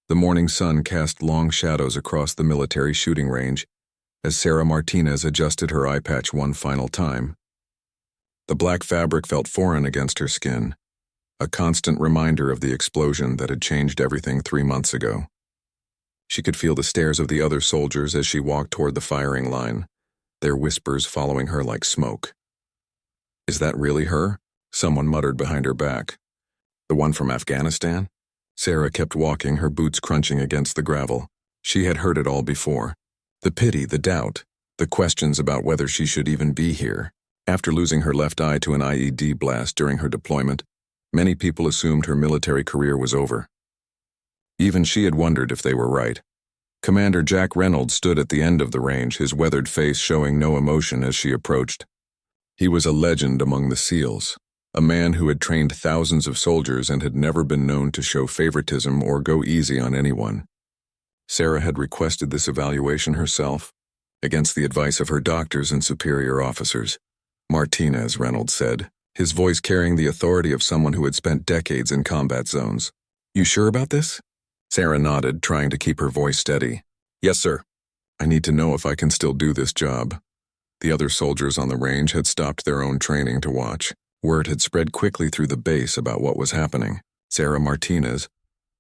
The morning sun cast long shadows across the military shooting range as Sarah Martinez adjusted her eye patch one final time. The black fabric felt foreign against her skin, a constant reminder of the explosion that had changed everything 3 months ago. She could feel the stares of the other soldiers as she walked toward the firing line, their whispers following her like smoke. "Is that really her?" someone muttered behind her back. "The one from Afghanistan?" Sarah kept walking, her boots crunching against the gravel. She had heard it all before. The pity, the doubt, the questions about whether she should even be here. After losing her left eye to an IED blast during her deployment, many people assumed her military career was over. Even she had wondered if they were right. Commander Jack Reynolds stood at the end of the range, his weathered face showing no emotion as she approached. He was a legend among the SEALs, a man who had trained thousands of soldiers and had never been known to show favoritism or go easy on anyone. Sarah had requested this evaluation herself, against the advice of her doctors and superior officers. "Martinez," Reynolds said, his voice carrying the authority of someone who had spent decades in combat zones. "You sure about this?" Sarah nodded, trying to keep her voice steady. "Yes, sir. I need to know if I can still do this job." The other soldiers on the range had stopped their own training to watch. Word had spread quickly through the base about what was happening. Sarah Martinez,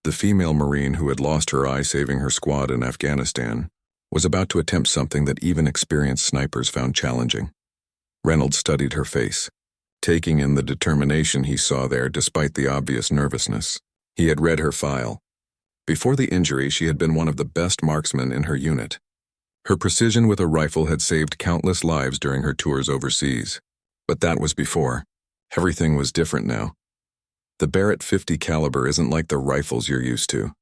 the female Marine who had lost her eye saving her squad in Afghanistan, was about to attempt something that even experienced snipers found challenging. Reynolds studied her face, taking in the determination he saw there despite the obvious nervousness. He had read her file. Before the injury, she had been one of the best marksmen in her unit. Her precision with a rifle had saved countless lives during her tours overseas. But that was before. Everything was different now. "The Barrett .50 caliber isn't like the rifles you're used to,"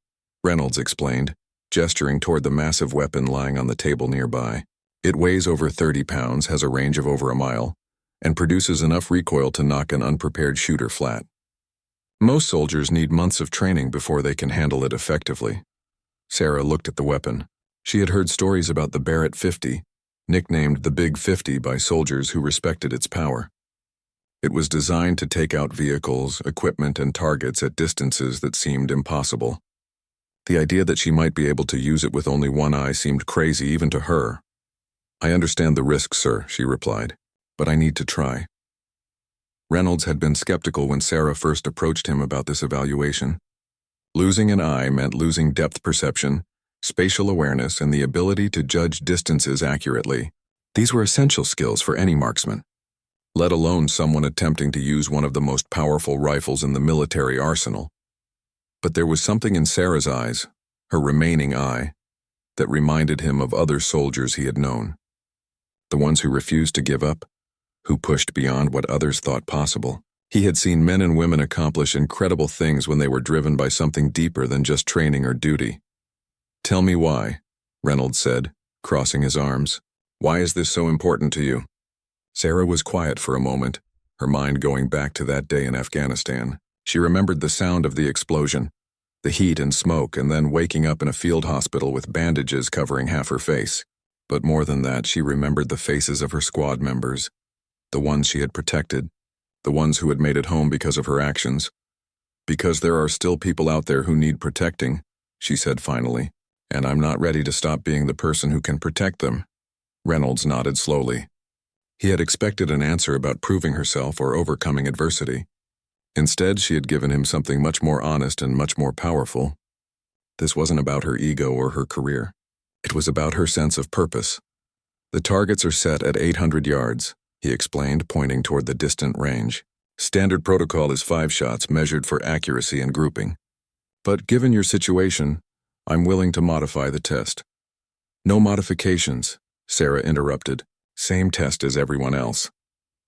Reynolds explained, gesturing toward the massive weapon lying on the table nearby. "It weighs over 30 pounds, has a range of over a mile, and produces enough recoil to knock an unprepared shooter flat. Most soldiers need months of training before they can handle it effectively." Sarah looked at the weapon. She had heard stories about the Barrett .50, nicknamed the Big 50 by soldiers who respected its power. It was designed to take out vehicles, equipment, and targets at distances that seemed impossible. The idea that she might be able to use it with only one eye seemed crazy even to her. "I understand the risk, sir," she replied, "but I need to try." Reynolds had been skeptical when Sarah first approached him about this evaluation. Losing an eye meant losing depth perception, spatial awareness, and the ability to judge distances accurately. These were essential skills for any marksman, let alone someone attempting to use one of the most powerful rifles in the military arsenal. But there was something in Sarah's eyes, her remaining eye, that reminded him of other soldiers he had known. The ones who refused to give up, who pushed beyond what others thought possible. He had seen men and women accomplish incredible things when they were driven by something deeper than just training or duty. "Tell me why," Reynolds said, crossing his arms. "Why is this so important to you?" Sarah was quiet for a moment, her mind going back to that day in Afghanistan. She remembered the sound of the explosion, the heat and smoke, and then waking up in a field hospital with bandages covering half her face. But more than that, she remembered the faces of her squad members, the ones she had protected, the ones who had made it home because of her actions. "Because there are still people out there who need protecting," she said finally, "and I'm not ready to stop being the person who can protect them." Reynolds nodded slowly. He had expected an answer about proving herself or overcoming adversity. Instead, she had given him something much more honest and much more powerful. This wasn't about her ego or her career. It was about her sense of purpose. "The targets are set at 800 yards, he explained, pointing toward the distant range. "Standard protocol is 5 shots measured for accuracy and grouping. But given your situation, I'm willing to modify the test." "No modifications," Sarah interrupted. "Same test as everyone else."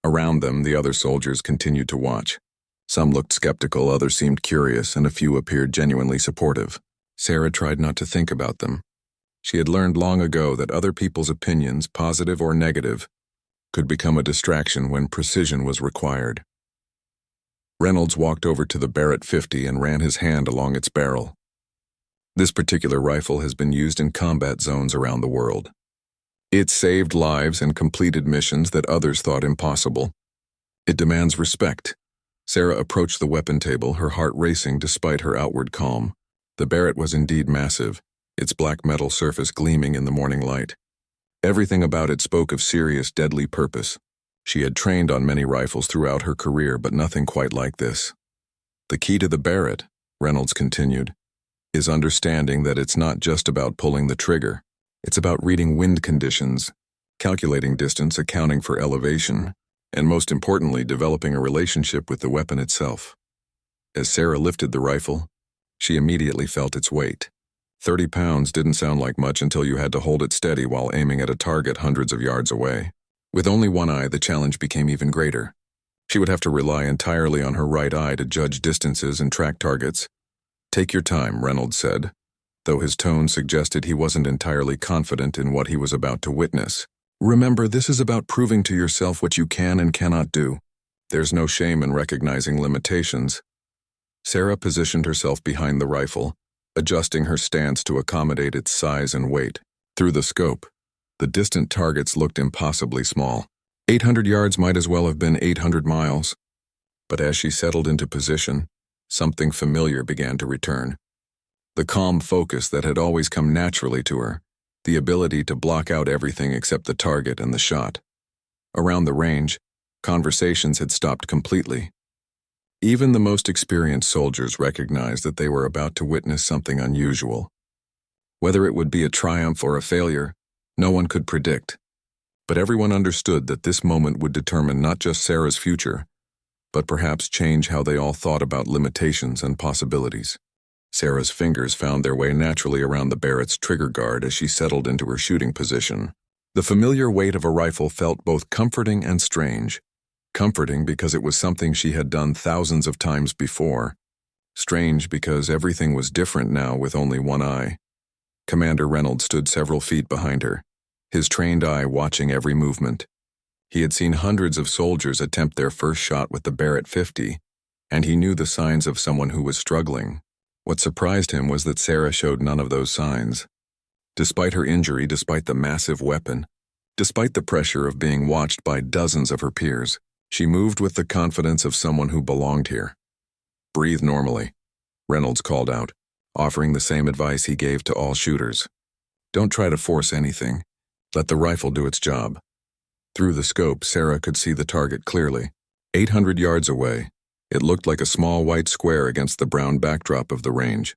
Around them, the other soldiers continued to watch. Some looked skeptical, others seemed curious, and a few appeared genuinely supportive. Sarah tried not to think about them. She had learned long ago that other people's opinions, positive or negative, could become a distraction when precision was required. Reynolds walked over to the Barrett .50 and ran his hand along its barrel. "This particular rifle has been used in combat zones around the world. It saved lives and completed missions that others thought impossible. It demands respect." Sarah approached the weapon table, her heart racing despite her outward calm. The Barrett was indeed massive, its black metal surface gleaming in the morning light. Everything about it spoke of serious, deadly purpose. She had trained on many rifles throughout her career, but nothing quite like this. The key to the Barrett, Reynolds continued, is understanding that it's not just about pulling the trigger. It's about reading wind conditions, calculating distance, accounting for elevation, and most importantly, developing a relationship with the weapon itself. As Sarah lifted the rifle, she immediately felt its weight. 30 pounds didn't sound like much until you had to hold it steady while aiming at a target hundreds of yards away. With only one eye, the challenge became even greater. She would have to rely entirely on her right eye to judge distances and track targets. "Take your time," Reynolds said, though his tone suggested he wasn't entirely confident in what he was about to witness. "Remember, this is about proving to yourself what you can and cannot do. There's no shame in recognizing limitations." Sarah positioned herself behind the rifle, adjusting her stance to accommodate its size and weight. Through the scope, the distant targets looked impossibly small. 800 yards might as well have been 800 miles. But as she settled into position, something familiar began to return. The calm focus that had always come naturally to her, the ability to block out everything except the target and the shot. Around the range, conversations had stopped completely. Even the most experienced soldiers recognized that they were about to witness something unusual. Whether it would be a triumph or a failure, no one could predict. But everyone understood that this moment would determine not just Sarah's future, but perhaps change how they all thought about limitations and possibilities. Sarah's fingers found their way naturally around the Barrett's trigger guard as she settled into her shooting position. The familiar weight of a rifle felt both comforting and strange. Comforting because it was something she had done thousands of times before. Strange because everything was different now with only one eye. Commander Reynolds stood several feet behind her, his trained eye watching every movement. He had seen hundreds of soldiers attempt their first shot with the Barrett 50, and he knew the signs of someone who was struggling. What surprised him was that Sarah showed none of those signs. Despite her injury, despite the massive weapon, despite the pressure of being watched by dozens of her peers, she moved with the confidence of someone who belonged here. "Breathe normally," Reynolds called out, offering the same advice he gave to all shooters. "Don't try to force anything. Let the rifle do its job." Through the scope, Sarah could see the target clearly. 800 yards away, it looked like a small white square against the brown backdrop of the range.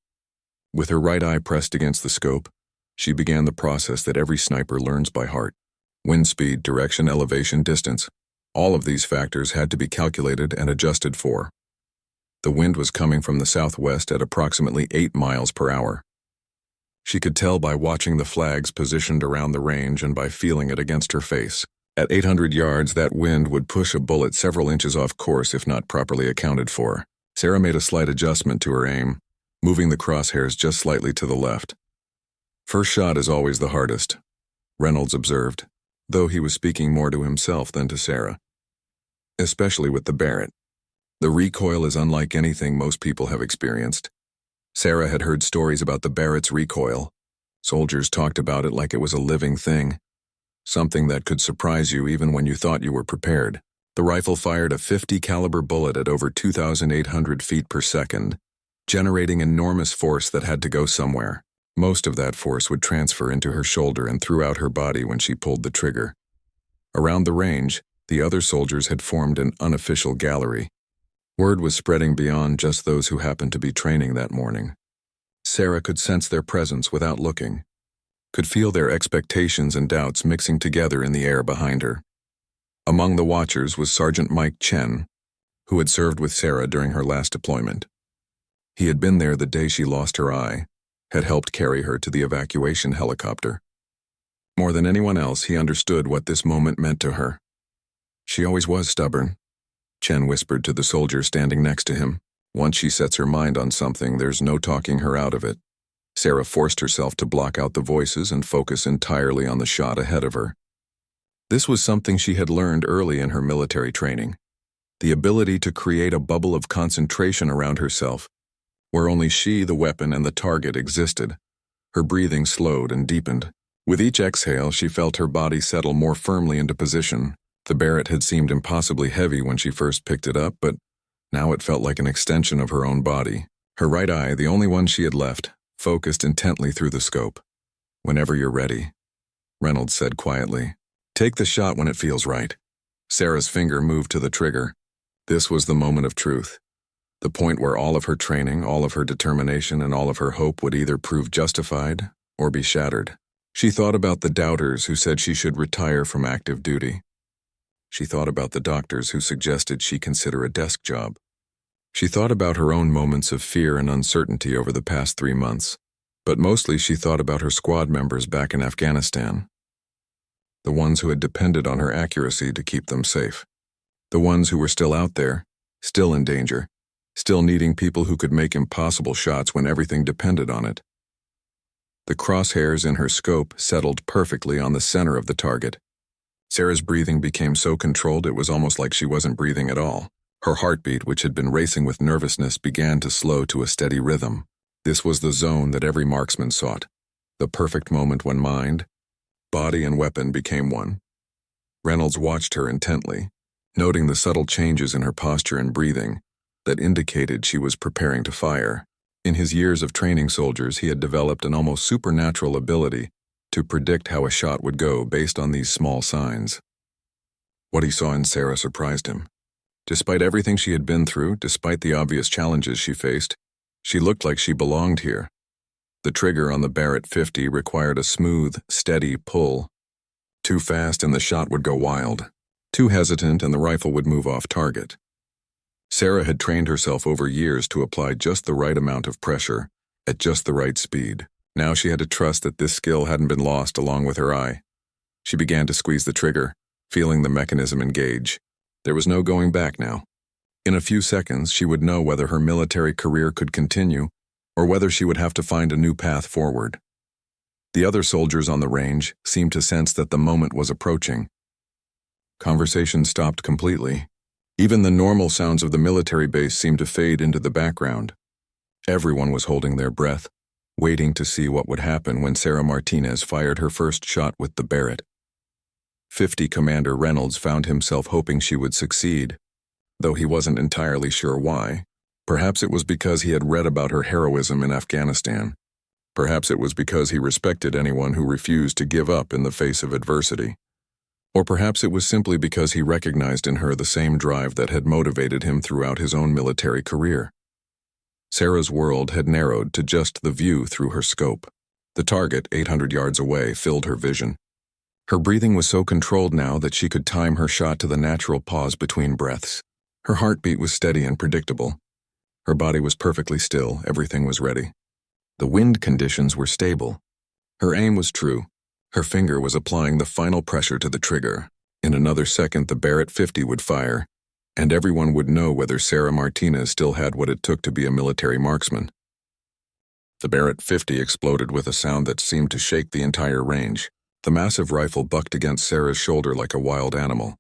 With her right eye pressed against the scope, she began the process that every sniper learns by heart. Wind speed, direction, elevation, distance. All of these factors had to be calculated and adjusted for. The wind was coming from the southwest at approximately 8 miles per hour. She could tell by watching the flags positioned around the range and by feeling it against her face. At 800 yards, that wind would push a bullet several inches off course if not properly accounted for. Sarah made a slight adjustment to her aim, moving the crosshairs just slightly to the left. "First shot is always the hardest," Reynolds observed, though he was speaking more to himself than to Sarah. "Especially with the Barrett. The recoil is unlike anything most people have experienced." Sarah had heard stories about the Barrett's recoil. Soldiers talked about it like it was a living thing, something that could surprise you even when you thought you were prepared. The rifle fired a .50 caliber bullet at over 2,800 feet per second, generating enormous force that had to go somewhere. Most of that force would transfer into her shoulder and throughout her body when she pulled the trigger. Around the range, the other soldiers had formed an unofficial gallery. Word was spreading beyond just those who happened to be training that morning. Sarah could sense their presence without looking, could feel their expectations and doubts mixing together in the air behind her. Among the watchers was Sergeant Mike Chen, who had served with Sarah during her last deployment. He had been there the day she lost her eye, had helped carry her to the evacuation helicopter. More than anyone else, he understood what this moment meant to her. "She always was stubborn," Chen whispered to the soldier standing next to him. "Once she sets her mind on something, there's no talking her out of it." Sarah forced herself to block out the voices and focus entirely on the shot ahead of her. This was something she had learned early in her military training. The ability to create a bubble of concentration around herself, where only she, the weapon, and the target existed. Her breathing slowed and deepened. With each exhale, she felt her body settle more firmly into position. The Barrett had seemed impossibly heavy when she first picked it up, but now it felt like an extension of her own body. Her right eye, the only one she had left, focused intently through the scope. "Whenever you're ready," Reynolds said quietly. "Take the shot when it feels right." Sarah's finger moved to the trigger. This was the moment of truth. The point where all of her training, all of her determination, and all of her hope would either prove justified or be shattered. She thought about the doubters who said she should retire from active duty. She thought about the doctors who suggested she consider a desk job. She thought about her own moments of fear and uncertainty over the past 3 months. But mostly she thought about her squad members back in Afghanistan. The ones who had depended on her accuracy to keep them safe. The ones who were still out there, still in danger, still needing people who could make impossible shots when everything depended on it. The crosshairs in her scope settled perfectly on the center of the target. Sarah's breathing became so controlled it was almost like she wasn't breathing at all. Her heartbeat, which had been racing with nervousness, began to slow to a steady rhythm. This was the zone that every marksman sought, the perfect moment when mind, body, and weapon became one. Reynolds watched her intently, noting the subtle changes in her posture and breathing that indicated she was preparing to fire. In his years of training soldiers, he had developed an almost supernatural ability to predict how a shot would go based on these small signs. What he saw in Sarah surprised him. Despite everything she had been through, despite the obvious challenges she faced, she looked like she belonged here. The trigger on the Barrett 50 required a smooth, steady pull. Too fast and the shot would go wild. Too hesitant and the rifle would move off target. Sarah had trained herself over years to apply just the right amount of pressure, at just the right speed. Now she had to trust that this skill hadn't been lost along with her eye. She began to squeeze the trigger, feeling the mechanism engage. There was no going back now. In a few seconds, she would know whether her military career could continue or whether she would have to find a new path forward. The other soldiers on the range seemed to sense that the moment was approaching. Conversation stopped completely. Even the normal sounds of the military base seemed to fade into the background. Everyone was holding their breath, waiting to see what would happen when Sarah Martinez fired her first shot with the Barrett. 50 Commander Reynolds found himself hoping she would succeed, though he wasn't entirely sure why. Perhaps it was because he had read about her heroism in Afghanistan. Perhaps it was because he respected anyone who refused to give up in the face of adversity. Or perhaps it was simply because he recognized in her the same drive that had motivated him throughout his own military career. Sarah's world had narrowed to just the view through her scope. The target, 800 yards away, filled her vision. Her breathing was so controlled now that she could time her shot to the natural pause between breaths. Her heartbeat was steady and predictable. Her body was perfectly still, everything was ready. The wind conditions were stable. Her aim was true. Her finger was applying the final pressure to the trigger. In another second, the Barrett 50 would fire, and everyone would know whether Sarah Martinez still had what it took to be a military marksman. The Barrett 50 exploded with a sound that seemed to shake the entire range. The massive rifle bucked against Sarah's shoulder like a wild animal,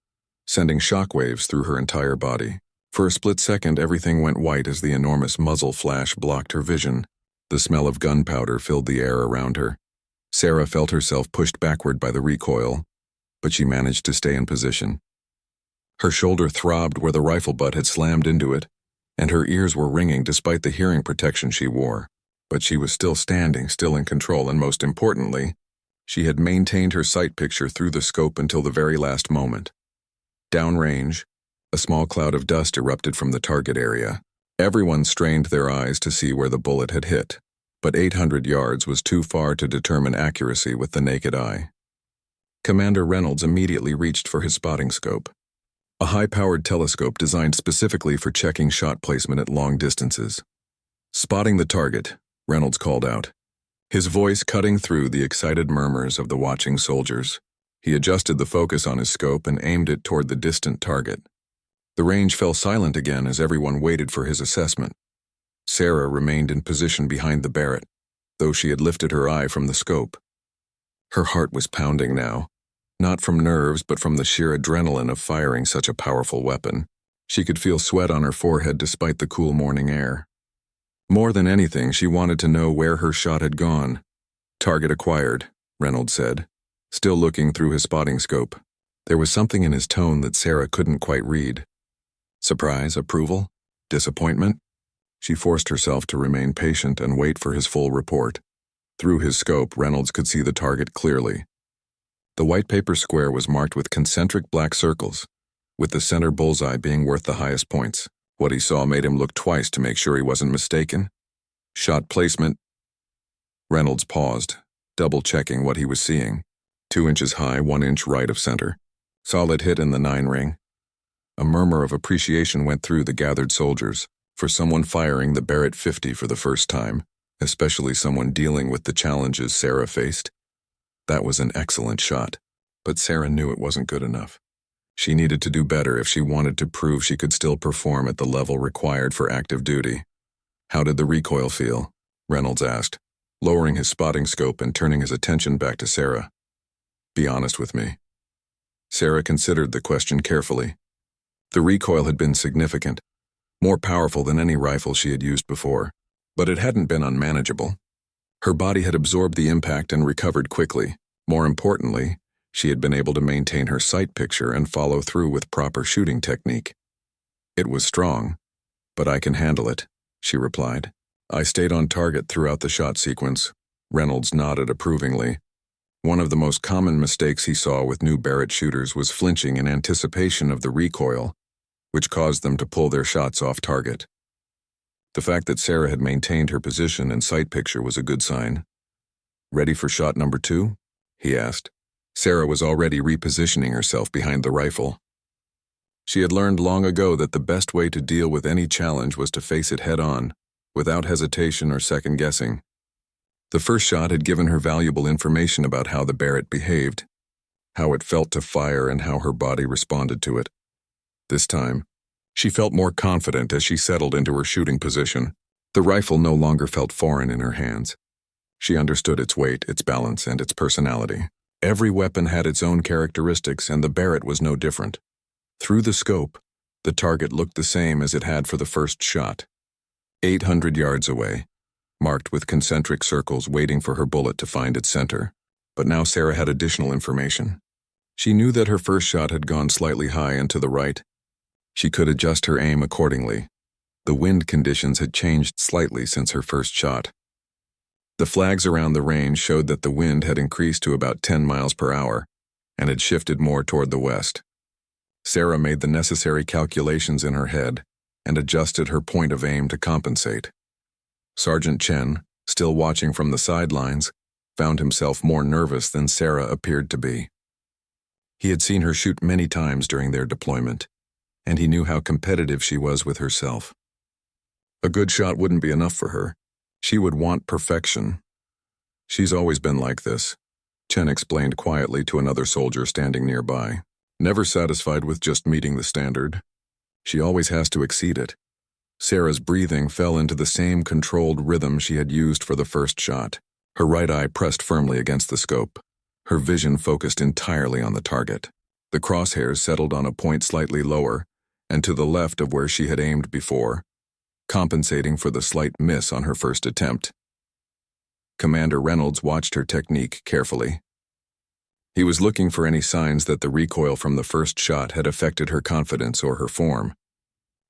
sending shockwaves through her entire body. For a split second, everything went white as the enormous muzzle flash blocked her vision. The smell of gunpowder filled the air around her. Sarah felt herself pushed backward by the recoil, but she managed to stay in position. Her shoulder throbbed where the rifle butt had slammed into it, and her ears were ringing despite the hearing protection she wore. But she was still standing, still in control, and most importantly, she had maintained her sight picture through the scope until the very last moment. Downrange, a small cloud of dust erupted from the target area. Everyone strained their eyes to see where the bullet had hit, but 800 yards was too far to determine accuracy with the naked eye. Commander Reynolds immediately reached for his spotting scope, a high-powered telescope designed specifically for checking shot placement at long distances. "Spotting the target," Reynolds called out, his voice cutting through the excited murmurs of the watching soldiers. He adjusted the focus on his scope and aimed it toward the distant target. The range fell silent again as everyone waited for his assessment. Sarah remained in position behind the Barrett, though she had lifted her eye from the scope. Her heart was pounding now, not from nerves but from the sheer adrenaline of firing such a powerful weapon. She could feel sweat on her forehead despite the cool morning air. More than anything, she wanted to know where her shot had gone. "Target acquired," Reynolds said, still looking through his spotting scope. There was something in his tone that Sarah couldn't quite read. Surprise, approval, disappointment? She forced herself to remain patient and wait for his full report. Through his scope, Reynolds could see the target clearly. The white paper square was marked with concentric black circles, with the center bullseye being worth the highest points. What he saw made him look twice to make sure he wasn't mistaken. Shot placement. Reynolds paused, double-checking what he was seeing. 2 inches high, 1 inch right of center. Solid hit in the 9 ring. A murmur of appreciation went through the gathered soldiers for someone firing the Barrett 50 for the first time, especially someone dealing with the challenges Sarah faced. That was an excellent shot, but Sarah knew it wasn't good enough. She needed to do better if she wanted to prove she could still perform at the level required for active duty. How did the recoil feel? Reynolds asked, lowering his spotting scope and turning his attention back to Sarah. Be honest with me. Sarah considered the question carefully. The recoil had been significant, more powerful than any rifle she had used before, but it hadn't been unmanageable. Her body had absorbed the impact and recovered quickly. More importantly, she had been able to maintain her sight picture and follow through with proper shooting technique. It was strong, but I can handle it, she replied. I stayed on target throughout the shot sequence. Reynolds nodded approvingly. One of the most common mistakes he saw with new Barrett shooters was flinching in anticipation of the recoil, which caused them to pull their shots off target. The fact that Sarah had maintained her position and sight picture was a good sign. Ready for shot number 2? He asked. Sarah was already repositioning herself behind the rifle. She had learned long ago that the best way to deal with any challenge was to face it head-on, without hesitation or second-guessing. The first shot had given her valuable information about how the Barrett behaved, how it felt to fire, and how her body responded to it. This time, she felt more confident as she settled into her shooting position. The rifle no longer felt foreign in her hands. She understood its weight, its balance, and its personality. Every weapon had its own characteristics, and the Barrett was no different. Through the scope, the target looked the same as it had for the first shot. 800 yards away, marked with concentric circles waiting for her bullet to find its center. But now Sarah had additional information. She knew that her first shot had gone slightly high and to the right. She could adjust her aim accordingly. The wind conditions had changed slightly since her first shot. The flags around the range showed that the wind had increased to about 10 miles per hour and had shifted more toward the west. Sarah made the necessary calculations in her head and adjusted her point of aim to compensate. Sergeant Chen, still watching from the sidelines, found himself more nervous than Sarah appeared to be. He had seen her shoot many times during their deployment, and he knew how competitive she was with herself. A good shot wouldn't be enough for her. She would want perfection. She's always been like this, Chen explained quietly to another soldier standing nearby. Never satisfied with just meeting the standard. She always has to exceed it. Sarah's breathing fell into the same controlled rhythm she had used for the first shot. Her right eye pressed firmly against the scope. Her vision focused entirely on the target. The crosshairs settled on a point slightly lower and to the left of where she had aimed before, compensating for the slight miss on her first attempt. Commander Reynolds watched her technique carefully. He was looking for any signs that the recoil from the first shot had affected her confidence or her form.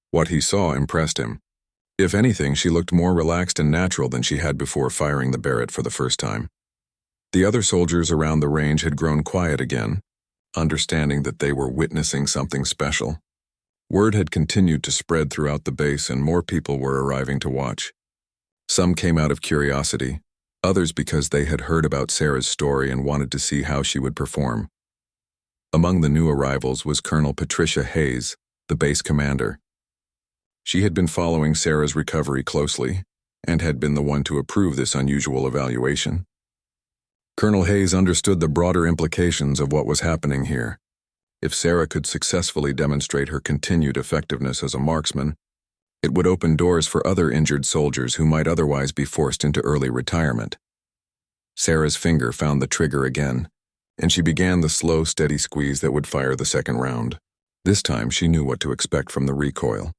What he saw impressed him. If anything, she looked more relaxed and natural than she had before firing the Barrett for the first time. The other soldiers around the range had grown quiet again, understanding that they were witnessing something special. Word had continued to spread throughout the base and more people were arriving to watch. Some came out of curiosity, others because they had heard about Sarah's story and wanted to see how she would perform. Among the new arrivals was Colonel Patricia Hayes, the base commander. She had been following Sarah's recovery closely and had been the one to approve this unusual evaluation. Colonel Hayes understood the broader implications of what was happening here. If Sarah could successfully demonstrate her continued effectiveness as a marksman, it would open doors for other injured soldiers who might otherwise be forced into early retirement. Sarah's finger found the trigger again, and she began the slow, steady squeeze that would fire the second round. This time she knew what to expect from the recoil.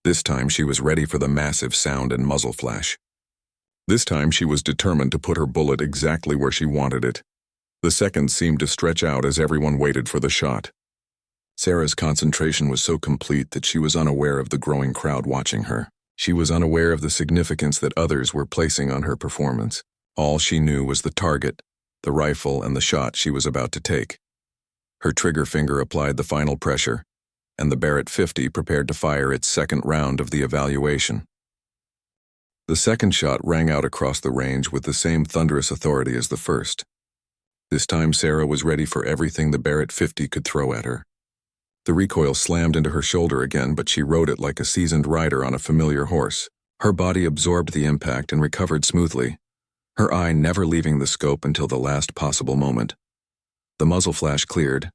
This time she was ready for the massive sound and muzzle flash. This time she was determined to put her bullet exactly where she wanted it. The seconds seemed to stretch out as everyone waited for the shot. Sarah's concentration was so complete that she was unaware of the growing crowd watching her. She was unaware of the significance that others were placing on her performance. All she knew was the target, the rifle, and the shot she was about to take. Her trigger finger applied the final pressure, and the Barrett 50 prepared to fire its second round of the evaluation. The second shot rang out across the range with the same thunderous authority as the first. This time Sarah was ready for everything the Barrett 50 could throw at her. The recoil slammed into her shoulder again, but she rode it like a seasoned rider on a familiar horse. Her body absorbed the impact and recovered smoothly, her eye never leaving the scope until the last possible moment. The muzzle flash cleared,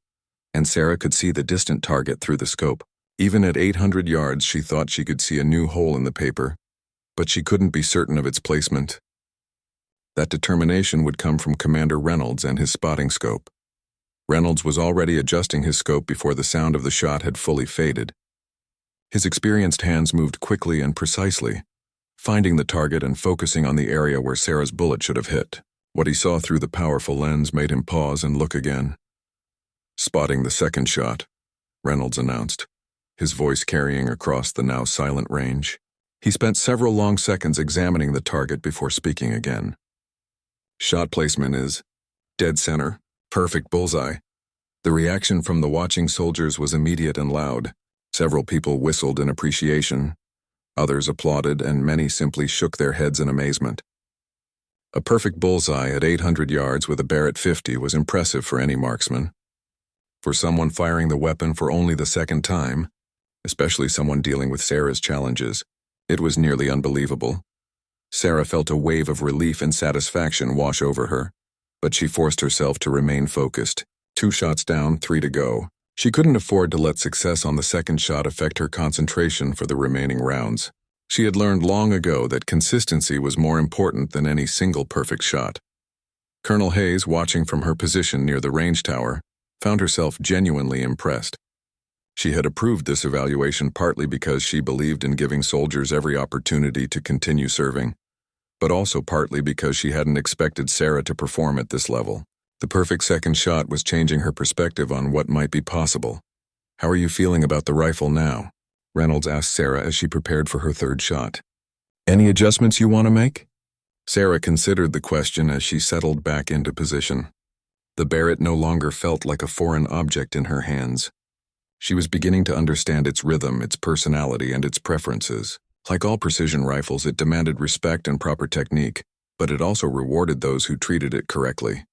and Sarah could see the distant target through the scope. Even at 800 yards, she thought she could see a new hole in the paper, but she couldn't be certain of its placement. That determination would come from Commander Reynolds and his spotting scope. Reynolds was already adjusting his scope before the sound of the shot had fully faded. His experienced hands moved quickly and precisely, finding the target and focusing on the area where Sarah's bullet should have hit. What he saw through the powerful lens made him pause and look again. "Spotting the second shot," Reynolds announced, his voice carrying across the now silent range. He spent several long seconds examining the target before speaking again. "Shot placement is dead center, perfect bullseye." The reaction from the watching soldiers was immediate and loud. Several people whistled in appreciation, others applauded, and many simply shook their heads in amazement. A perfect bullseye at 800 yards with a Barrett 50 was impressive for any marksman. For someone firing the weapon for only the second time, especially someone dealing with Sarah's challenges, it was nearly unbelievable. Sarah felt a wave of relief and satisfaction wash over her, but she forced herself to remain focused. 2 shots down, 3 to go. She couldn't afford to let success on the second shot affect her concentration for the remaining rounds. She had learned long ago that consistency was more important than any single perfect shot. Colonel Hayes, watching from her position near the range tower, found herself genuinely impressed. She had approved this evaluation partly because she believed in giving soldiers every opportunity to continue serving, but also partly because she hadn't expected Sarah to perform at this level. The perfect second shot was changing her perspective on what might be possible. "How are you feeling about the rifle now?" Reynolds asked Sarah as she prepared for her third shot. "Any adjustments you want to make?" Sarah considered the question as she settled back into position. The Barrett no longer felt like a foreign object in her hands. She was beginning to understand its rhythm, its personality, and its preferences. Like all precision rifles, it demanded respect and proper technique, but it also rewarded those who treated it correctly.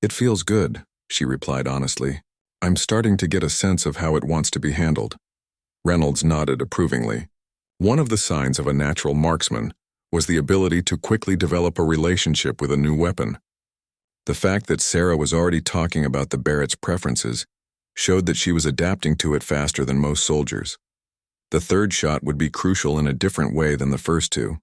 "It feels good," she replied honestly. "I'm starting to get a sense of how it wants to be handled." Reynolds nodded approvingly. One of the signs of a natural marksman was the ability to quickly develop a relationship with a new weapon. The fact that Sarah was already talking about the Barrett's preferences showed that she was adapting to it faster than most soldiers. The third shot would be crucial in a different way than the first two.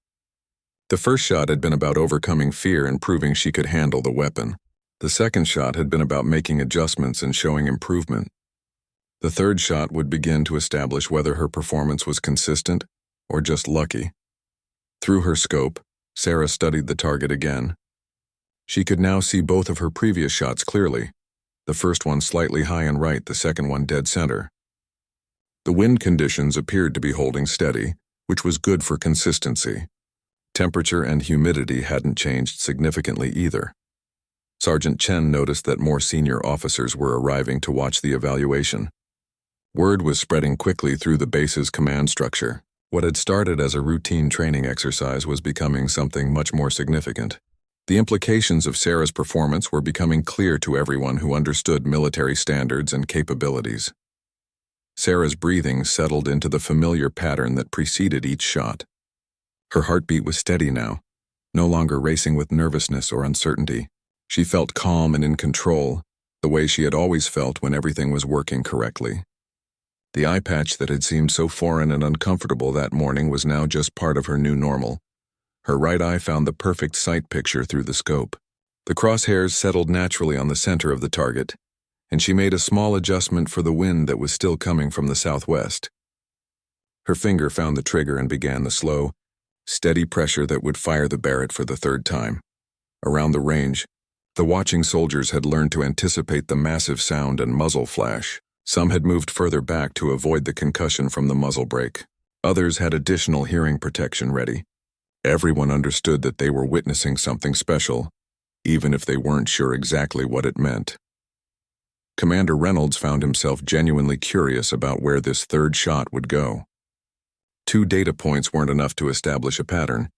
The first shot had been about overcoming fear and proving she could handle the weapon. The second shot had been about making adjustments and showing improvement. The third shot would begin to establish whether her performance was consistent or just lucky. Through her scope, Sarah studied the target again. She could now see both of her previous shots clearly, the first one slightly high and right, the second one dead center. The wind conditions appeared to be holding steady, which was good for consistency. Temperature and humidity hadn't changed significantly either. Sergeant Chen noticed that more senior officers were arriving to watch the evaluation. Word was spreading quickly through the base's command structure. What had started as a routine training exercise was becoming something much more significant. The implications of Sarah's performance were becoming clear to everyone who understood military standards and capabilities. Sarah's breathing settled into the familiar pattern that preceded each shot. Her heartbeat was steady now, no longer racing with nervousness or uncertainty. She felt calm and in control, the way she had always felt when everything was working correctly. The eye patch that had seemed so foreign and uncomfortable that morning was now just part of her new normal. Her right eye found the perfect sight picture through the scope. The crosshairs settled naturally on the center of the target, and she made a small adjustment for the wind that was still coming from the southwest. Her finger found the trigger and began the slow, steady pressure that would fire the Barrett for the third time. Around the range, the watching soldiers had learned to anticipate the massive sound and muzzle flash. Some had moved further back to avoid the concussion from the muzzle brake. Others had additional hearing protection ready. Everyone understood that they were witnessing something special, even if they weren't sure exactly what it meant. Commander Reynolds found himself genuinely curious about where this third shot would go. 2 data points weren't enough to establish a pattern,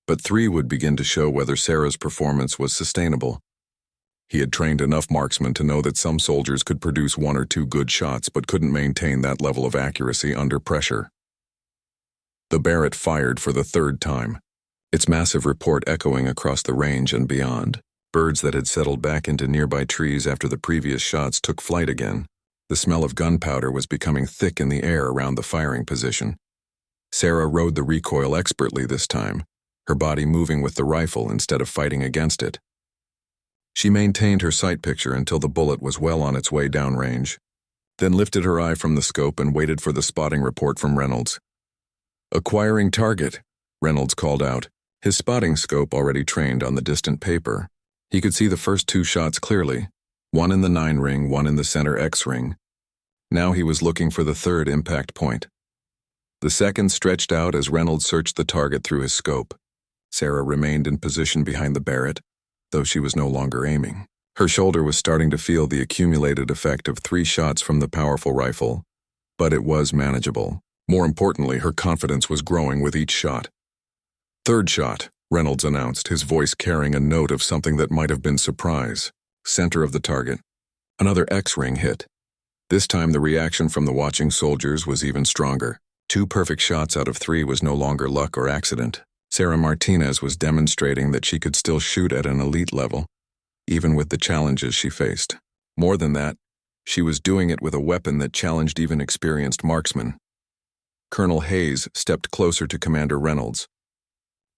but 3 would begin to show whether Sarah's performance was sustainable. He had trained enough marksmen to know that some soldiers could produce 1 or 2 good shots but couldn't maintain that level of accuracy under pressure. The Barrett fired for the 3rd time, its massive report echoing across the range and beyond. Birds that had settled back into nearby trees after the previous shots took flight again. The smell of gunpowder was becoming thick in the air around the firing position. Sarah rode the recoil expertly this time, her body moving with the rifle instead of fighting against it. She maintained her sight picture until the bullet was well on its way downrange, then lifted her eye from the scope and waited for the spotting report from Reynolds. "Acquiring target," Reynolds called out, his spotting scope already trained on the distant paper. He could see the first 2 shots clearly, one in the 9 ring, one in the center X ring. Now he was looking for the 3rd impact point. The second stretched out as Reynolds searched the target through his scope. Sarah remained in position behind the Barrett, though she was no longer aiming. Her shoulder was starting to feel the accumulated effect of 3 shots from the powerful rifle, but it was manageable. More importantly, her confidence was growing with each shot. "Third shot," Reynolds announced, his voice carrying a note of something that might have been surprise. Center of the target. Another X-ring hit. This time the reaction from the watching soldiers was even stronger. 2 perfect shots out of 3 was no longer luck or accident. Sarah Martinez was demonstrating that she could still shoot at an elite level, even with the challenges she faced. More than that, she was doing it with a weapon that challenged even experienced marksmen. Colonel Hayes stepped closer to Commander Reynolds.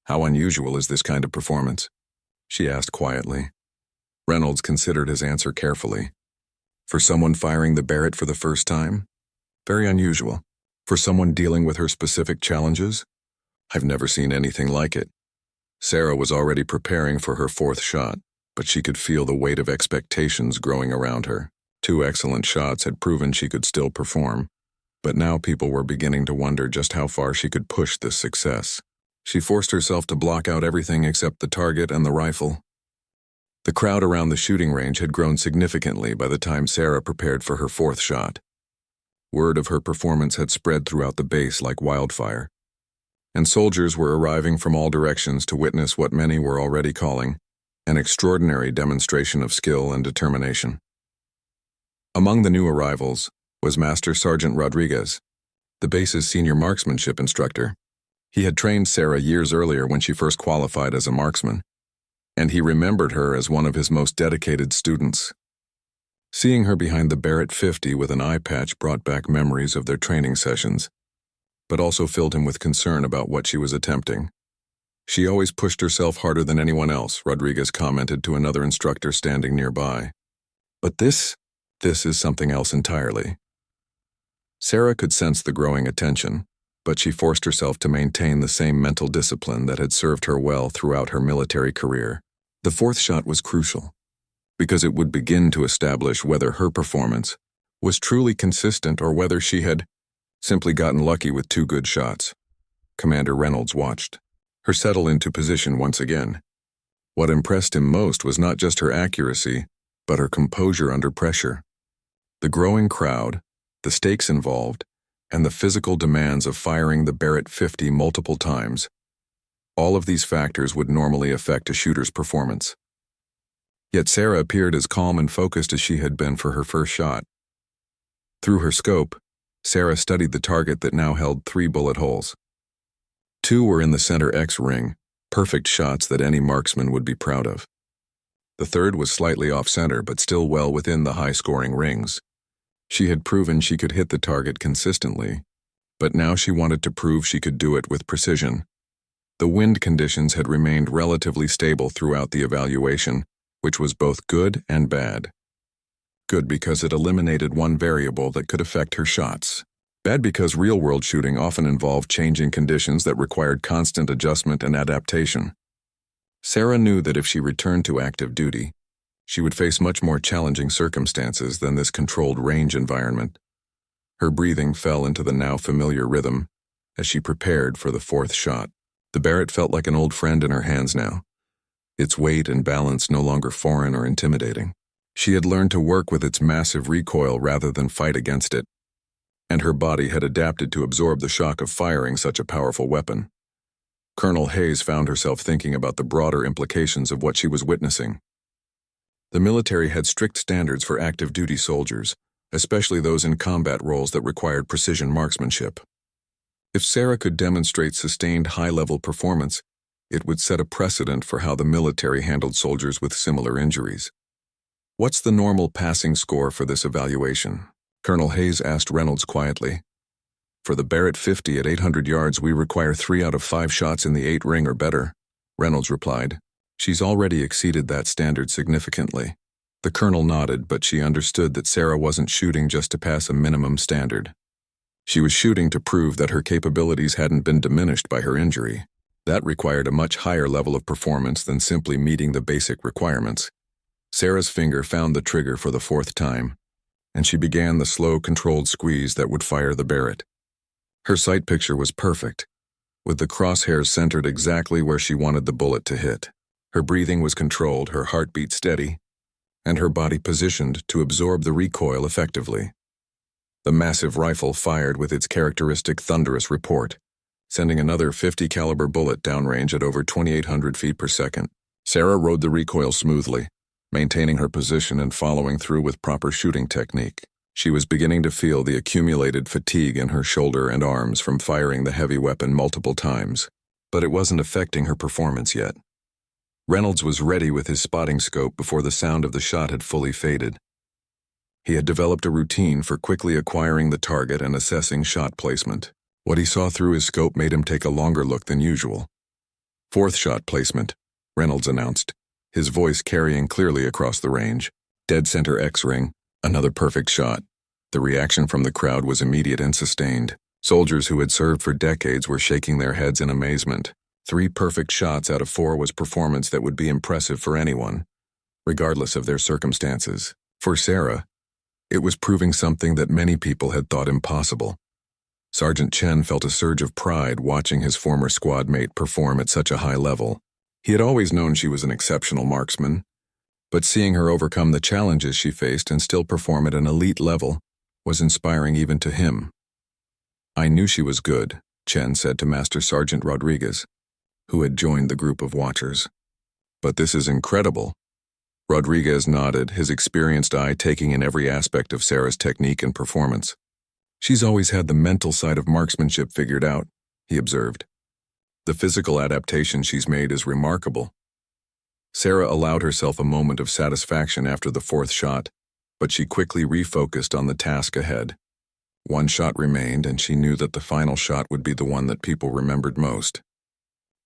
"How unusual is this kind of performance?" she asked quietly. Reynolds considered his answer carefully. "For someone firing the Barrett for the first time? Very unusual. For someone dealing with her specific challenges? I've never seen anything like it." Sarah was already preparing for her 4th shot, but she could feel the weight of expectations growing around her. 2 excellent shots had proven she could still perform, but now people were beginning to wonder just how far she could push this success. She forced herself to block out everything except the target and the rifle. The crowd around the shooting range had grown significantly by the time Sarah prepared for her 4th shot. Word of her performance had spread throughout the base like wildfire, and soldiers were arriving from all directions to witness what many were already calling an extraordinary demonstration of skill and determination. Among the new arrivals was Master Sergeant Rodriguez, the base's senior marksmanship instructor. He had trained Sarah years earlier when she first qualified as a marksman, and he remembered her as one of his most dedicated students. Seeing her behind the Barrett 50 with an eye patch brought back memories of their training sessions, but also filled him with concern about what she was attempting. "She always pushed herself harder than anyone else," Rodriguez commented to another instructor standing nearby. "But this is something else entirely." Sarah could sense the growing attention, but she forced herself to maintain the same mental discipline that had served her well throughout her military career. The 4th shot was crucial, because it would begin to establish whether her performance was truly consistent or whether she had simply gotten lucky with 2 good shots. Commander Reynolds watched her settle into position once again. What impressed him most was not just her accuracy, but her composure under pressure. The growing crowd, the stakes involved, and the physical demands of firing the Barrett 50 multiple times, all of these factors would normally affect a shooter's performance. Yet Sarah appeared as calm and focused as she had been for her first shot. Through her scope, Sarah studied the target that now held 3 bullet holes. 2 were in the center X ring, perfect shots that any marksman would be proud of. The 3rd was slightly off-center but still well within the high-scoring rings. She had proven she could hit the target consistently, but now she wanted to prove she could do it with precision. The wind conditions had remained relatively stable throughout the evaluation, which was both good and bad. Good because it eliminated one variable that could affect her shots. Bad because real-world shooting often involved changing conditions that required constant adjustment and adaptation. Sarah knew that if she returned to active duty, she would face much more challenging circumstances than this controlled range environment. Her breathing fell into the now familiar rhythm, as she prepared for the fourth shot. The Barrett felt like an old friend in her hands now, its weight and balance no longer foreign or intimidating. She had learned to work with its massive recoil rather than fight against it, and her body had adapted to absorb the shock of firing such a powerful weapon. Colonel Hayes found herself thinking about the broader implications of what she was witnessing. The military had strict standards for active duty soldiers, especially those in combat roles that required precision marksmanship. If Sarah could demonstrate sustained high-level performance, it would set a precedent for how the military handled soldiers with similar injuries. "What's the normal passing score for this evaluation?" Colonel Hayes asked Reynolds quietly. "For the Barrett 50 at 800 yards, we require 3 out of 5 shots in the 8 ring or better," Reynolds replied. "She's already exceeded that standard significantly." The colonel nodded, but she understood that Sarah wasn't shooting just to pass a minimum standard. She was shooting to prove that her capabilities hadn't been diminished by her injury. That required a much higher level of performance than simply meeting the basic requirements. Sarah's finger found the trigger for the 4th time, and she began the slow, controlled squeeze that would fire the Barrett. Her sight picture was perfect, with the crosshairs centered exactly where she wanted the bullet to hit. Her breathing was controlled, her heartbeat steady, and her body positioned to absorb the recoil effectively. The massive rifle fired with its characteristic thunderous report, sending another .50 caliber bullet downrange at over 2,800 feet per second. Sarah rode the recoil smoothly, maintaining her position and following through with proper shooting technique. She was beginning to feel the accumulated fatigue in her shoulder and arms from firing the heavy weapon multiple times, but it wasn't affecting her performance yet. Reynolds was ready with his spotting scope before the sound of the shot had fully faded. He had developed a routine for quickly acquiring the target and assessing shot placement. What he saw through his scope made him take a longer look than usual. "4th shot placement," Reynolds announced, his voice carrying clearly across the range. "Dead center X-ring, another perfect shot." The reaction from the crowd was immediate and sustained. Soldiers who had served for decades were shaking their heads in amazement. 3 perfect shots out of 4 was performance that would be impressive for anyone, regardless of their circumstances. For Sarah, it was proving something that many people had thought impossible. Sergeant Chen felt a surge of pride watching his former squad mate perform at such a high level. He had always known she was an exceptional marksman, but seeing her overcome the challenges she faced and still perform at an elite level was inspiring even to him. "I knew she was good," Chen said to Master Sergeant Rodriguez, who had joined the group of watchers. "But this is incredible." Rodriguez nodded, his experienced eye taking in every aspect of Sarah's technique and performance. "She's always had the mental side of marksmanship figured out," he observed. "The physical adaptation she's made is remarkable." Sarah allowed herself a moment of satisfaction after the 4th shot, but she quickly refocused on the task ahead. 1 shot remained, and she knew that the final shot would be the one that people remembered most.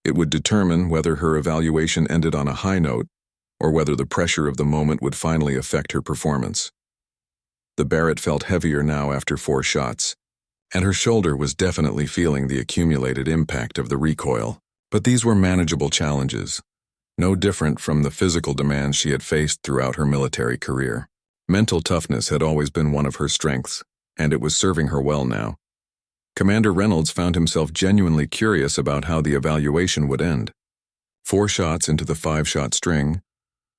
It would determine whether her evaluation ended on a high note or whether the pressure of the moment would finally affect her performance. The Barrett felt heavier now after 4 shots, and her shoulder was definitely feeling the accumulated impact of the recoil. But these were manageable challenges, no different from the physical demands she had faced throughout her military career. Mental toughness had always been one of her strengths, and it was serving her well now. Commander Reynolds found himself genuinely curious about how the evaluation would end. 4 shots into the 5-shot string,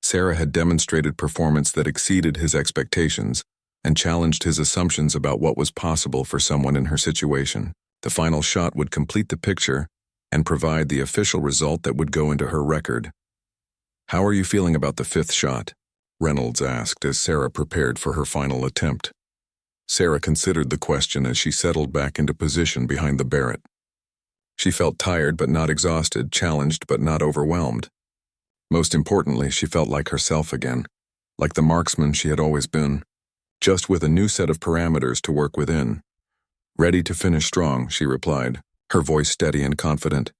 Sarah had demonstrated performance that exceeded his expectations and challenged his assumptions about what was possible for someone in her situation. The final shot would complete the picture and provide the official result that would go into her record. "How are you feeling about the 5th shot?" Reynolds asked as Sarah prepared for her final attempt. Sarah considered the question as she settled back into position behind the Barrett. She felt tired but not exhausted, challenged but not overwhelmed. Most importantly, she felt like herself again, like the marksman she had always been, just with a new set of parameters to work within. "Ready to finish strong," she replied, her voice steady and confident.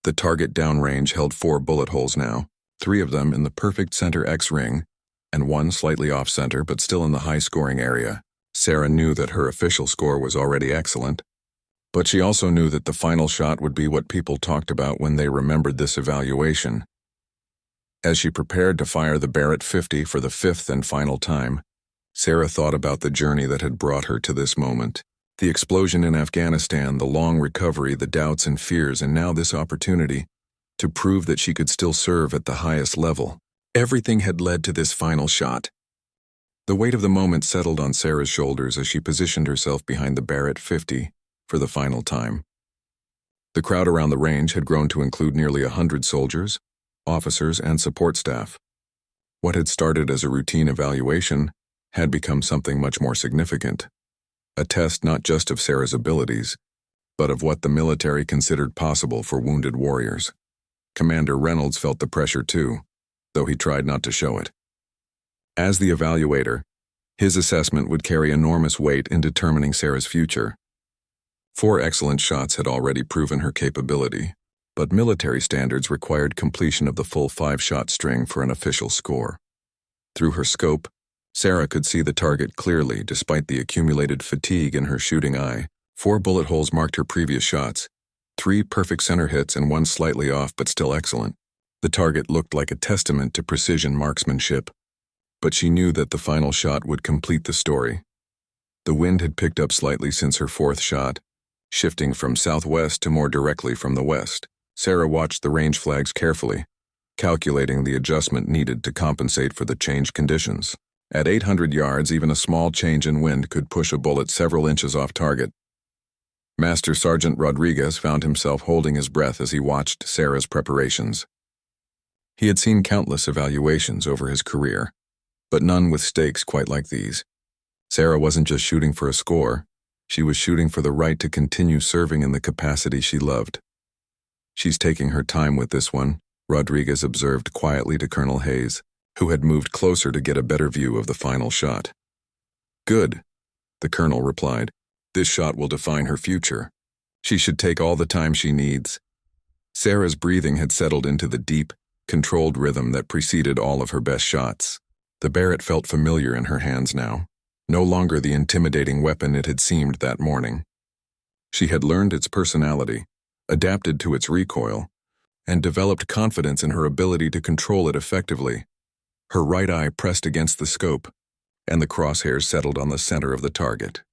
The target downrange held 4 bullet holes now, 3 of them in the perfect center X-ring, and 1 slightly off-center but still in the high-scoring area. Sarah knew that her official score was already excellent, but she also knew that the final shot would be what people talked about when they remembered this evaluation. As she prepared to fire the Barrett 50 for the 5th and final time, Sarah thought about the journey that had brought her to this moment. The explosion in Afghanistan, the long recovery, the doubts and fears, and now this opportunity to prove that she could still serve at the highest level. Everything had led to this final shot. The weight of the moment settled on Sarah's shoulders as she positioned herself behind the Barrett 50 for the final time. The crowd around the range had grown to include nearly 100 soldiers, officers, and support staff. What had started as a routine evaluation had become something much more significant. A test not just of Sarah's abilities, but of what the military considered possible for wounded warriors. Commander Reynolds felt the pressure too, though he tried not to show it. As the evaluator, his assessment would carry enormous weight in determining Sarah's future. 4 excellent shots had already proven her capability, but military standards required completion of the full 5-shot string for an official score. Through her scope, Sarah could see the target clearly despite the accumulated fatigue in her shooting eye. 4 bullet holes marked her previous shots, 3 perfect center hits and 1 slightly off but still excellent. The target looked like a testament to precision marksmanship, but she knew that the final shot would complete the story. The wind had picked up slightly since her 4th shot, shifting from southwest to more directly from the west. Sarah watched the range flags carefully, calculating the adjustment needed to compensate for the changed conditions. At 800 yards, even a small change in wind could push a bullet several inches off target. Master Sergeant Rodriguez found himself holding his breath as he watched Sarah's preparations. He had seen countless evaluations over his career, but none with stakes quite like these. Sarah wasn't just shooting for a score, she was shooting for the right to continue serving in the capacity she loved. "She's taking her time with this one," Rodriguez observed quietly to Colonel Hayes, who had moved closer to get a better view of the final shot. "Good," the colonel replied. "This shot will define her future. She should take all the time she needs." Sarah's breathing had settled into the deep, controlled rhythm that preceded all of her best shots. The Barrett felt familiar in her hands now, no longer the intimidating weapon it had seemed that morning. She had learned its personality, adapted to its recoil, and developed confidence in her ability to control it effectively. Her right eye pressed against the scope, and the crosshairs settled on the center of the target.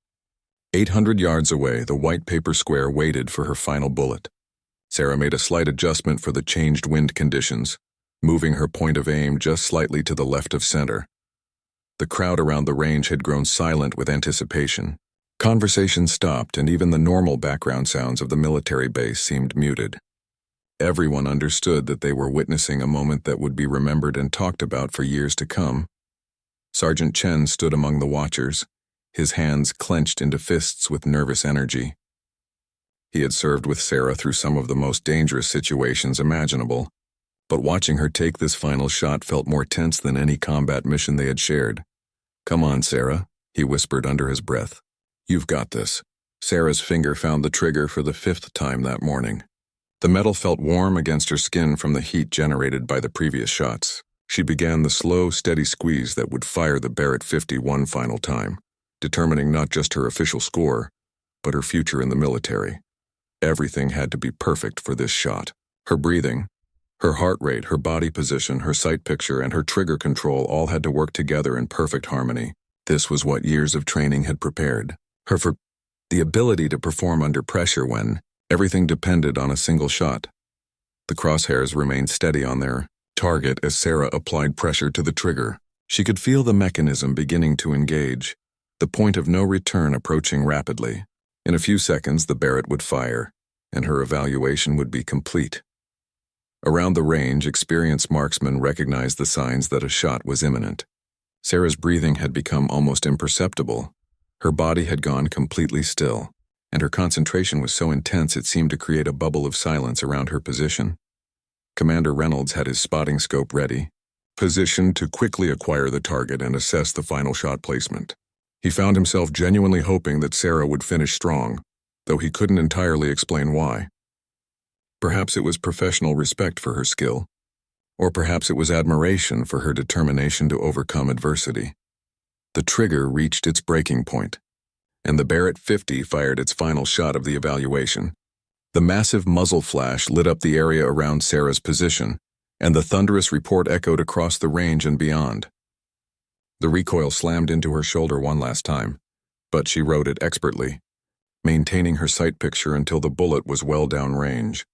800 yards away, the white paper square waited for her final bullet. Sarah made a slight adjustment for the changed wind conditions, moving her point of aim just slightly to the left of center. The crowd around the range had grown silent with anticipation. Conversation stopped, and even the normal background sounds of the military base seemed muted. Everyone understood that they were witnessing a moment that would be remembered and talked about for years to come. Sergeant Chen stood among the watchers, his hands clenched into fists with nervous energy. He had served with Sarah through some of the most dangerous situations imaginable, but watching her take this final shot felt more tense than any combat mission they had shared. "Come on, Sarah," he whispered under his breath. "You've got this." Sarah's finger found the trigger for the 5th time that morning. The metal felt warm against her skin from the heat generated by the previous shots. She began the slow, steady squeeze that would fire the Barrett 50 one final time, determining not just her official score, but her future in the military. Everything had to be perfect for this shot. Her breathing, her heart rate, her body position, her sight picture, and her trigger control all had to work together in perfect harmony. This was what years of training had prepared her for the ability to perform under pressure when everything depended on a single shot. The crosshairs remained steady on their target as Sarah applied pressure to the trigger. She could feel the mechanism beginning to engage, the point of no return approaching rapidly. In a few seconds, the Barrett would fire, and her evaluation would be complete. Around the range, experienced marksmen recognized the signs that a shot was imminent. Sarah's breathing had become almost imperceptible. Her body had gone completely still, and her concentration was so intense it seemed to create a bubble of silence around her position. Commander Reynolds had his spotting scope ready, positioned to quickly acquire the target and assess the final shot placement. He found himself genuinely hoping that Sarah would finish strong, though he couldn't entirely explain why. Perhaps it was professional respect for her skill, or perhaps it was admiration for her determination to overcome adversity. The trigger reached its breaking point, and the Barrett 50 fired its final shot of the evaluation. The massive muzzle flash lit up the area around Sarah's position, and the thunderous report echoed across the range and beyond. The recoil slammed into her shoulder one last time, but she rode it expertly, maintaining her sight picture until the bullet was well down range.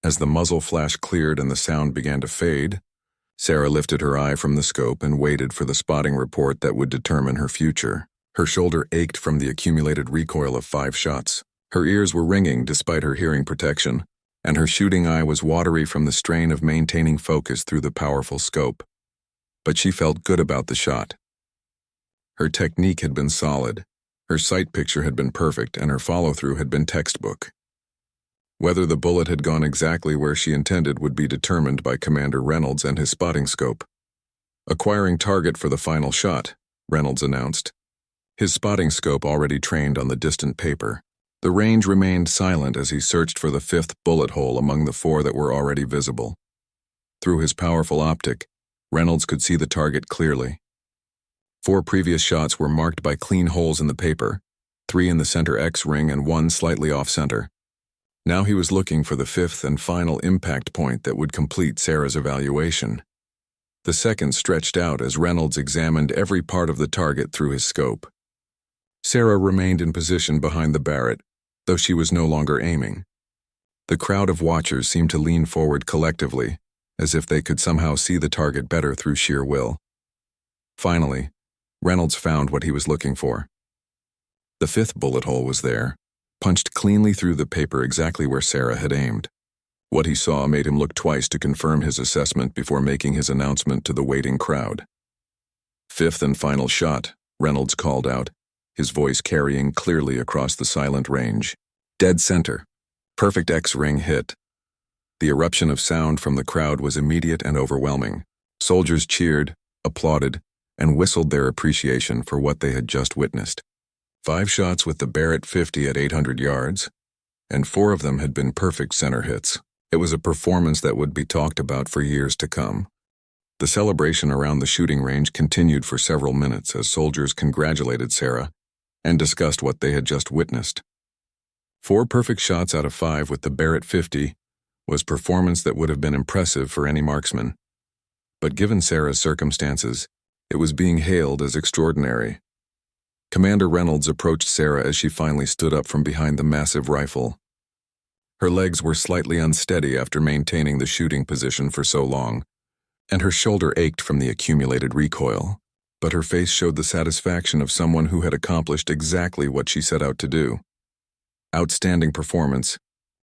As the muzzle flash cleared and the sound began to fade, Sarah lifted her eye from the scope and waited for the spotting report that would determine her future. Her shoulder ached from the accumulated recoil of 5 shots. Her ears were ringing despite her hearing protection, and her shooting eye was watery from the strain of maintaining focus through the powerful scope. But she felt good about the shot. Her technique had been solid, her sight picture had been perfect, and her follow-through had been textbook. Whether the bullet had gone exactly where she intended would be determined by Commander Reynolds and his spotting scope. "Acquiring target for the final shot," Reynolds announced, his spotting scope already trained on the distant paper. The range remained silent as he searched for the 5th bullet hole among the 4 that were already visible. Through his powerful optic, Reynolds could see the target clearly. 4 previous shots were marked by clean holes in the paper, 3 in the center X ring and 1 slightly off-center. Now he was looking for the 5th and final impact point that would complete Sarah's evaluation. The seconds stretched out as Reynolds examined every part of the target through his scope. Sarah remained in position behind the Barrett, though she was no longer aiming. The crowd of watchers seemed to lean forward collectively, as if they could somehow see the target better through sheer will. Finally, Reynolds found what he was looking for. The 5th bullet hole was there, punched cleanly through the paper exactly where Sarah had aimed. What he saw made him look twice to confirm his assessment before making his announcement to the waiting crowd. "5th and final shot," Reynolds called out, his voice carrying clearly across the silent range. "Dead center. Perfect X-ring hit." The eruption of sound from the crowd was immediate and overwhelming. Soldiers cheered, applauded, and whistled their appreciation for what they had just witnessed. 5 shots with the Barrett 50 at 800 yards, and 4 of them had been perfect center hits. It was a performance that would be talked about for years to come. The celebration around the shooting range continued for several minutes as soldiers congratulated Sarah and discussed what they had just witnessed. 4 perfect shots out of 5 with the Barrett 50 was performance that would have been impressive for any marksman. But given Sarah's circumstances, it was being hailed as extraordinary. Commander Reynolds approached Sarah as she finally stood up from behind the massive rifle. Her legs were slightly unsteady after maintaining the shooting position for so long, and her shoulder ached from the accumulated recoil, but her face showed the satisfaction of someone who had accomplished exactly what she set out to do. "Outstanding performance,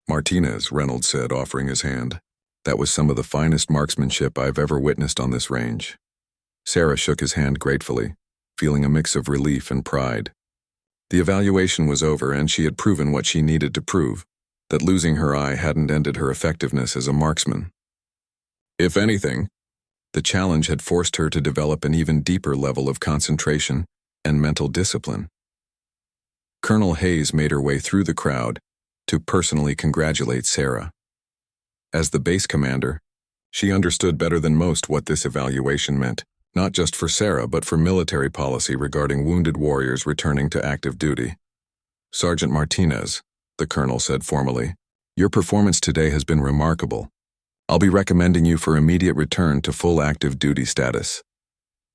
Martinez," Reynolds said, offering his hand. "That was some of the finest marksmanship I've ever witnessed on this range." Sarah shook his hand gratefully, feeling a mix of relief and pride. The evaluation was over and she had proven what she needed to prove, that losing her eye hadn't ended her effectiveness as a marksman. If anything, the challenge had forced her to develop an even deeper level of concentration and mental discipline. Colonel Hayes made her way through the crowd to personally congratulate Sarah. As the base commander, she understood better than most what this evaluation meant, not just for Sarah but for military policy regarding wounded warriors returning to active duty. "Sergeant Martinez," the colonel said formally, "your performance today has been remarkable. I'll be recommending you for immediate return to full active duty status."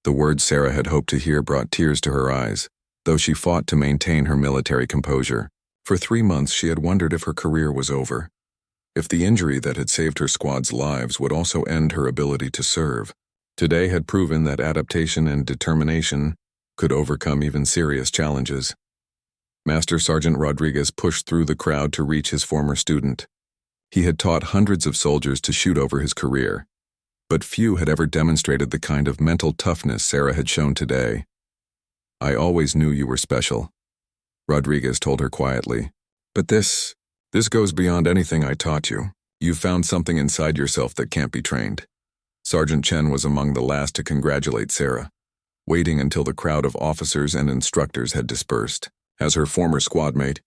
The words Sarah had hoped to hear brought tears to her eyes, though she fought to maintain her military composure. For 3 months she had wondered if her career was over, if the injury that had saved her squad's lives would also end her ability to serve. Today had proven that adaptation and determination could overcome even serious challenges. Master Sergeant Rodriguez pushed through the crowd to reach his former student. He had taught hundreds of soldiers to shoot over his career, but few had ever demonstrated the kind of mental toughness Sarah had shown today. "I always knew you were special," Rodriguez told her quietly. "But this goes beyond anything I taught you. You've found something inside yourself that can't be trained." Sergeant Chen was among the last to congratulate Sarah, waiting until the crowd of officers and instructors had dispersed. As her former squadmate,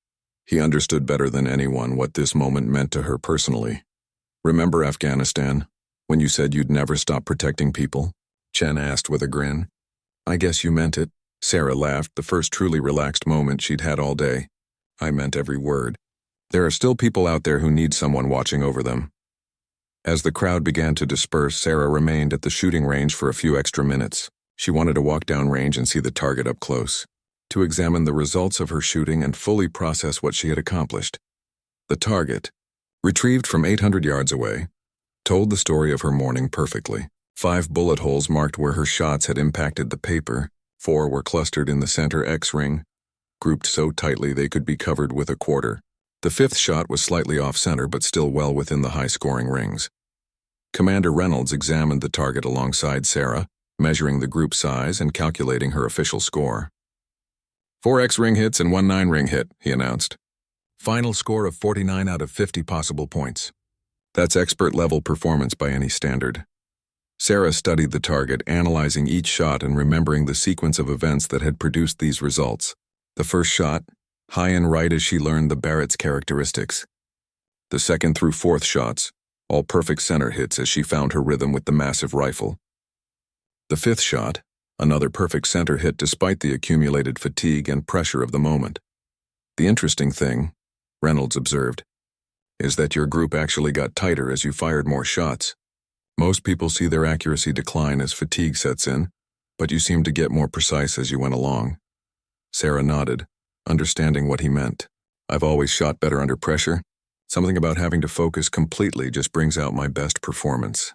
he understood better than anyone what this moment meant to her personally. "Remember Afghanistan, when you said you'd never stop protecting people?" Chen asked with a grin. "I guess you meant it," Sarah laughed, the first truly relaxed moment she'd had all day. "I meant every word. There are still people out there who need someone watching over them." As the crowd began to disperse, Sarah remained at the shooting range for a few extra minutes. She wanted to walk down range and see the target up close. to examine the results of her shooting and fully process what she had accomplished. The target, retrieved from 800 yards away, told the story of her morning perfectly. 5 bullet holes marked where her shots had impacted the paper. 4 were clustered in the center X-ring, grouped so tightly they could be covered with a quarter. The 5th shot was slightly off-center but still well within the high-scoring rings. Commander Reynolds examined the target alongside Sarah, measuring the group size and calculating her official score. 4 X-ring hits and 1 9-ring hit, he announced. Final score of 49 out of 50 possible points. That's expert-level performance by any standard. Sarah studied the target, analyzing each shot and remembering the sequence of events that had produced these results. The first shot, high and right as she learned the Barrett's characteristics. The 2nd through 4th shots, all perfect center hits as she found her rhythm with the massive rifle. The 5th shot, another perfect center hit despite the accumulated fatigue and pressure of the moment. The interesting thing, Reynolds observed, is that your group actually got tighter as you fired more shots. Most people see their accuracy decline as fatigue sets in, but you seemed to get more precise as you went along. Sarah nodded, understanding what he meant. I've always shot better under pressure. Something about having to focus completely just brings out my best performance.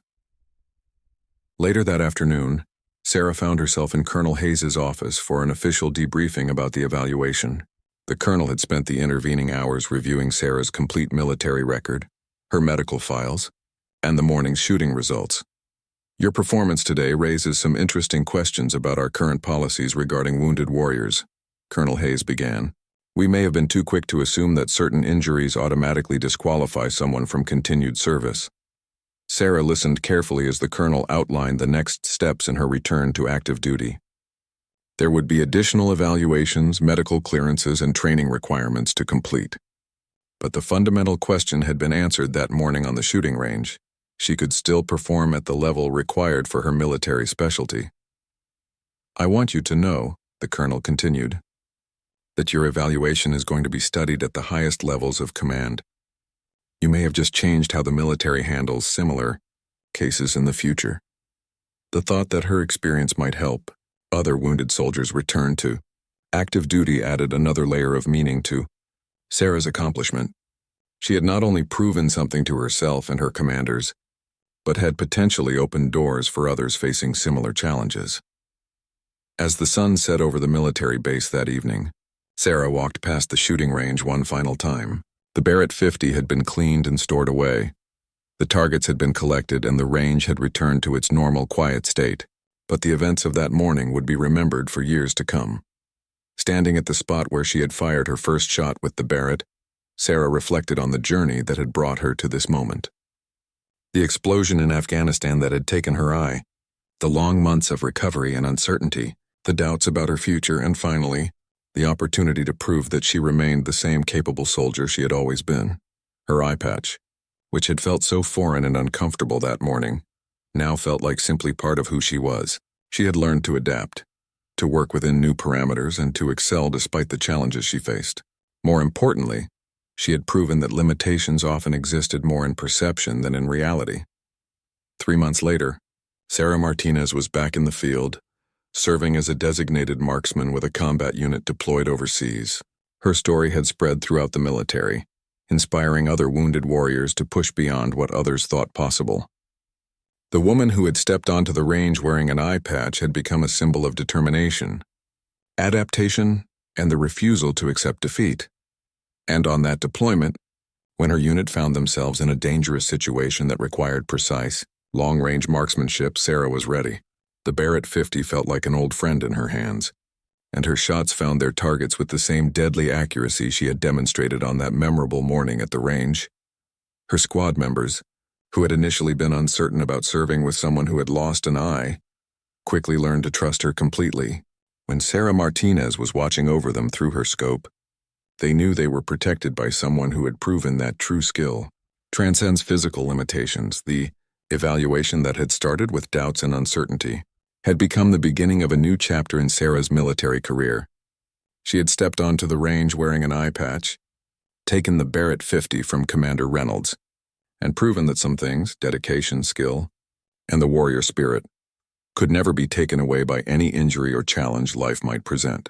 Later that afternoon, Sarah found herself in Colonel Hayes's office for an official debriefing about the evaluation. The colonel had spent the intervening hours reviewing Sarah's complete military record, her medical files, and the morning's shooting results. Your performance today raises some interesting questions about our current policies regarding wounded warriors, Colonel Hayes began. We may have been too quick to assume that certain injuries automatically disqualify someone from continued service. Sarah listened carefully as the colonel outlined the next steps in her return to active duty. There would be additional evaluations, medical clearances, and training requirements to complete. But the fundamental question had been answered that morning on the shooting range. She could still perform at the level required for her military specialty. I want you to know, the colonel continued, that your evaluation is going to be studied at the highest levels of command. You may have just changed how the military handles similar cases in the future. The thought that her experience might help other wounded soldiers return to active duty added another layer of meaning to Sarah's accomplishment. She had not only proven something to herself and her commanders, but had potentially opened doors for others facing similar challenges. As the sun set over the military base that evening, Sarah walked past the shooting range one final time. The Barrett 50 had been cleaned and stored away. The targets had been collected and the range had returned to its normal quiet state, but the events of that morning would be remembered for years to come. Standing at the spot where she had fired her first shot with the Barrett, Sarah reflected on the journey that had brought her to this moment. The explosion in Afghanistan that had taken her eye, the long months of recovery and uncertainty, the doubts about her future, and finally, the opportunity to prove that she remained the same capable soldier she had always been. Her eye patch, which had felt so foreign and uncomfortable that morning, now felt like simply part of who she was. She had learned to adapt, to work within new parameters, and to excel despite the challenges she faced. More importantly, she had proven that limitations often existed more in perception than in reality. 3 months later, Sarah Martinez was back in the field, serving as a designated marksman with a combat unit deployed overseas. Her story had spread throughout the military, inspiring other wounded warriors to push beyond what others thought possible. The woman who had stepped onto the range wearing an eye patch had become a symbol of determination, adaptation, and the refusal to accept defeat. And on that deployment, when her unit found themselves in a dangerous situation that required precise, long-range marksmanship, Sarah was ready. The Barrett 50 felt like an old friend in her hands, and her shots found their targets with the same deadly accuracy she had demonstrated on that memorable morning at the range. Her squad members, who had initially been uncertain about serving with someone who had lost an eye, quickly learned to trust her completely. When Sarah Martinez was watching over them through her scope, they knew they were protected by someone who had proven that true skill transcends physical limitations. The evaluation that had started with doubts and uncertainty had become the beginning of a new chapter in Sarah's military career. She had stepped onto the range wearing an eye patch, taken the Barrett 50 from Commander Reynolds, and proven that some things, dedication, skill, and the warrior spirit, could never be taken away by any injury or challenge life might present.